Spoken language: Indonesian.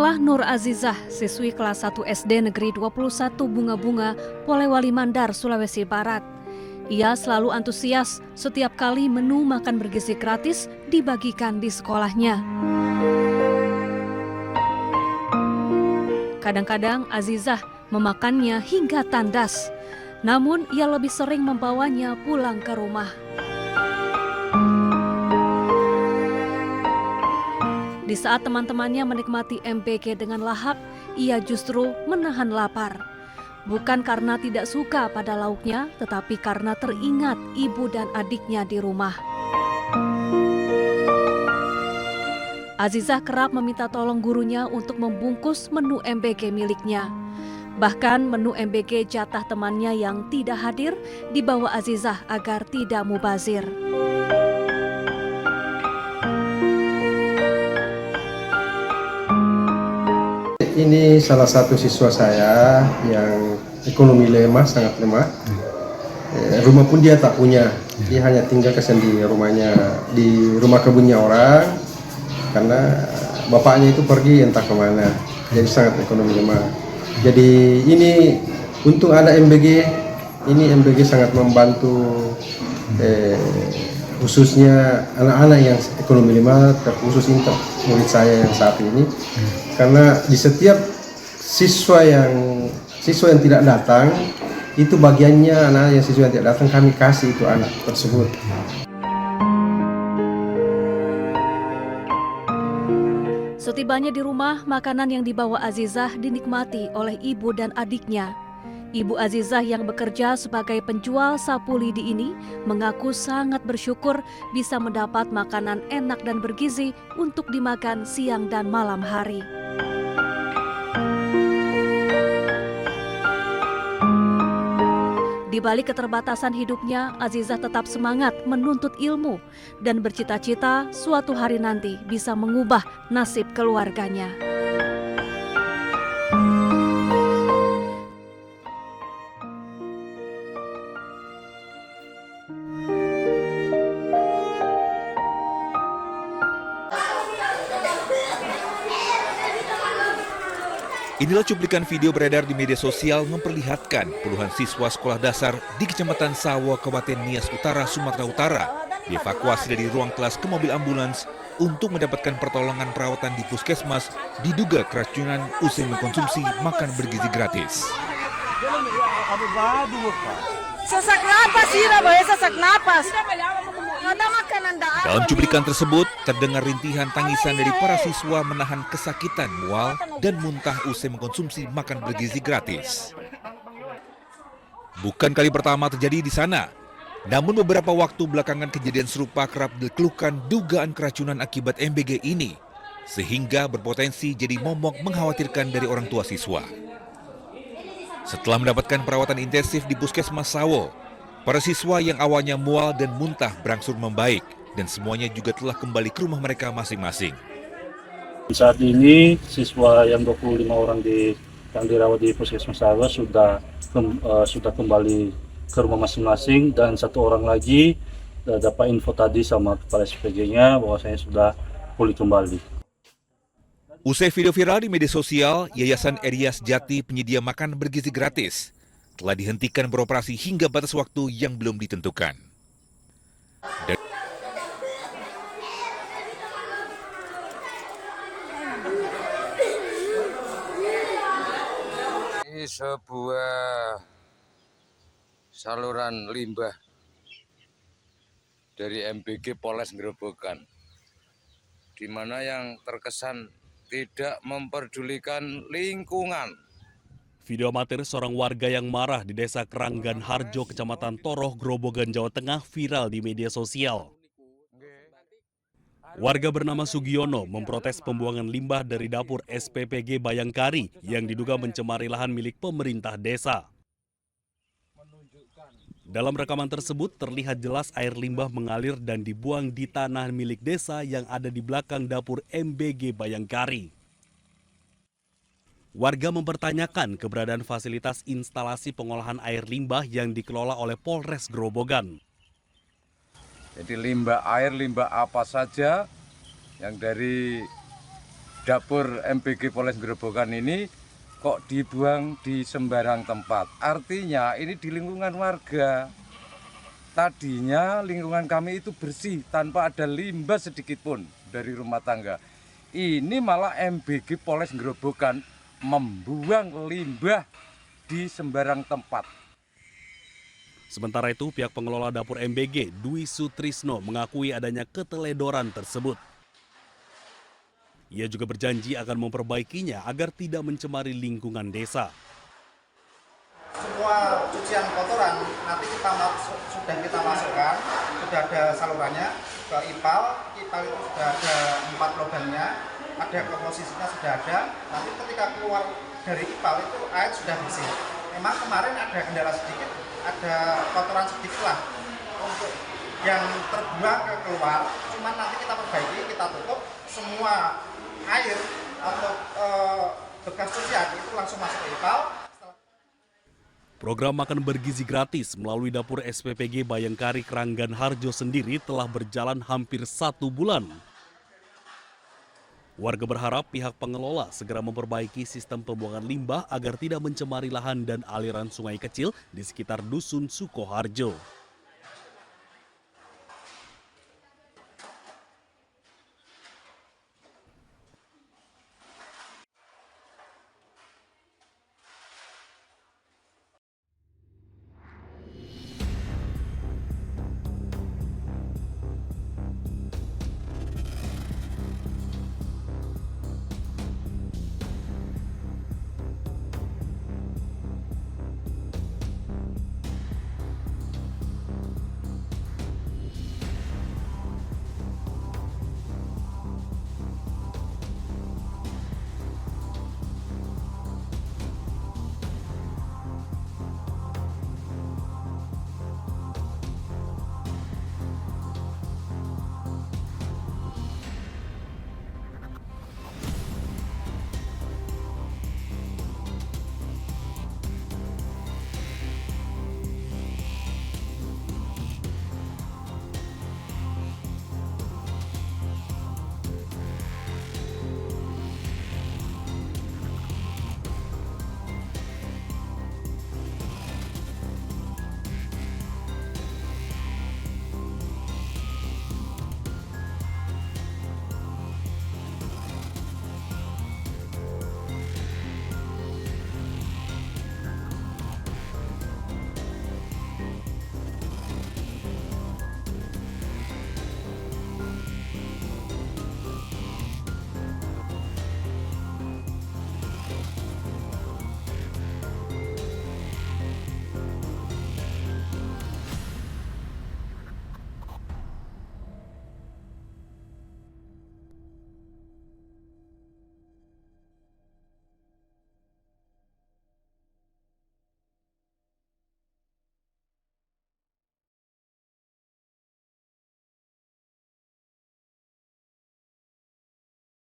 Inilah Nur Azizah, siswi kelas 1 SD Negeri 21 Bunga-Bunga, Polewali Mandar, Sulawesi Barat. Ia selalu antusias setiap kali menu makan bergizi gratis dibagikan di sekolahnya. Kadang-kadang Azizah memakannya hingga tandas, namun ia lebih sering membawanya pulang ke rumah. Di saat teman-temannya menikmati MBG dengan lahap, ia justru menahan lapar. Bukan karena tidak suka pada lauknya, tetapi karena teringat ibu dan adiknya di rumah. Azizah kerap meminta tolong gurunya untuk membungkus menu MBG miliknya. Bahkan menu MBG jatah temannya yang tidak hadir dibawa Azizah agar tidak mubazir. Ini salah satu siswa saya yang ekonomi lemah, sangat lemah. Rumah pun dia tak punya, dia hanya tinggal kesian di rumahnya, di rumah kebunnya orang, karena bapaknya itu pergi entah kemana, jadi sangat ekonomi lemah. Jadi ini untuk ada MBG, ini MBG sangat membantu khususnya anak-anak yang ekonomi lemah, terkhusus untuk murid saya yang saat ini. Karena di setiap siswa yang tidak datang, itu bagiannya anak yang siswa yang tidak datang kami kasih itu anak tersebut. Setibanya di rumah, makanan yang dibawa Azizah dinikmati oleh ibu dan adiknya. Ibu Azizah yang bekerja sebagai penjual sapu lidi ini mengaku sangat bersyukur bisa mendapat makanan enak dan bergizi untuk dimakan siang dan malam hari. Di balik keterbatasan hidupnya, Azizah tetap semangat menuntut ilmu dan bercita-cita suatu hari nanti bisa mengubah nasib keluarganya. Inilah cuplikan video beredar di media sosial memperlihatkan puluhan siswa sekolah dasar di Kecamatan Sawo, Kabupaten Nias Utara, Sumatera Utara dievakuasi dari ruang kelas ke mobil ambulans untuk mendapatkan pertolongan perawatan di puskesmas diduga keracunan usai mengkonsumsi makan bergizi gratis. Sesak napas, sesak napas. Dalam cuplikan tersebut, terdengar rintihan tangisan dari para siswa menahan kesakitan, mual, dan muntah usai mengkonsumsi makan bergizi gratis. Bukan kali pertama terjadi di sana, namun beberapa waktu belakangan kejadian serupa kerap dikeluhkan dugaan keracunan akibat MBG ini, sehingga berpotensi jadi momok mengkhawatirkan dari orang tua siswa. Setelah mendapatkan perawatan intensif di Puskesmas Sawo, para siswa yang awalnya mual dan muntah berangsur membaik dan semuanya juga telah kembali ke rumah mereka masing-masing. Saat ini siswa yang 25 orang yang dirawat di Puskesmas Sawo sudah kembali ke rumah masing-masing, dan satu orang lagi dapat info tadi sama kepala SPG-nya bahwasanya sudah pulih kembali. Usai video viral di media sosial, Yayasan Erias Jati penyedia makan bergizi gratis telah dihentikan beroperasi hingga batas waktu yang belum ditentukan. Ini sebuah saluran limbah dari MBG Polres Grobogan, di mana yang terkesan tidak memperdulikan lingkungan. Video amatir seorang warga yang marah di Desa Keranggan Harjo, Kecamatan Toroh, Grobogan, Jawa Tengah viral di media sosial. Warga bernama Sugiono memprotes pembuangan limbah dari dapur SPPG Bayangkari yang diduga mencemari lahan milik pemerintah desa. Dalam rekaman tersebut terlihat jelas air limbah mengalir dan dibuang di tanah milik desa yang ada di belakang dapur MBG Bayangkari. Warga mempertanyakan keberadaan fasilitas instalasi pengolahan air limbah yang dikelola oleh Polres Grobogan. Jadi limbah air, limbah apa saja yang dari dapur MBG Polres Grobogan ini kok dibuang di sembarang tempat. Artinya ini di lingkungan warga. Tadinya lingkungan kami itu bersih tanpa ada limbah sedikit pun dari rumah tangga. Ini malah MBG Polres Grobogan membuang limbah di sembarang tempat. Sementara itu, pihak pengelola dapur MBG, Dwi Sutrisno, mengakui adanya keteledoran tersebut. Ia juga berjanji akan memperbaikinya agar tidak mencemari lingkungan desa. Semua cucian kotoran nanti sudah kita masukkan, sudah ada salurannya ke IPAL. IPAL itu sudah ada 4 lubangnya, ada komposisinya sudah ada. Nanti ketika keluar dari IPAL itu air sudah bersih. Memang kemarin ada kendala sedikit, ada kotoran sedikit lah untuk yang terbuang ke keluar. Cuman nanti kita perbaiki, kita tutup semua air atau bekas cucian itu langsung masuk ke IPAL. Program makan bergizi gratis melalui dapur SPPG Bayangkari Keranggan Harjo sendiri telah berjalan hampir 1 bulan. Warga berharap pihak pengelola segera memperbaiki sistem pembuangan limbah agar tidak mencemari lahan dan aliran sungai kecil di sekitar Dusun Sukoharjo.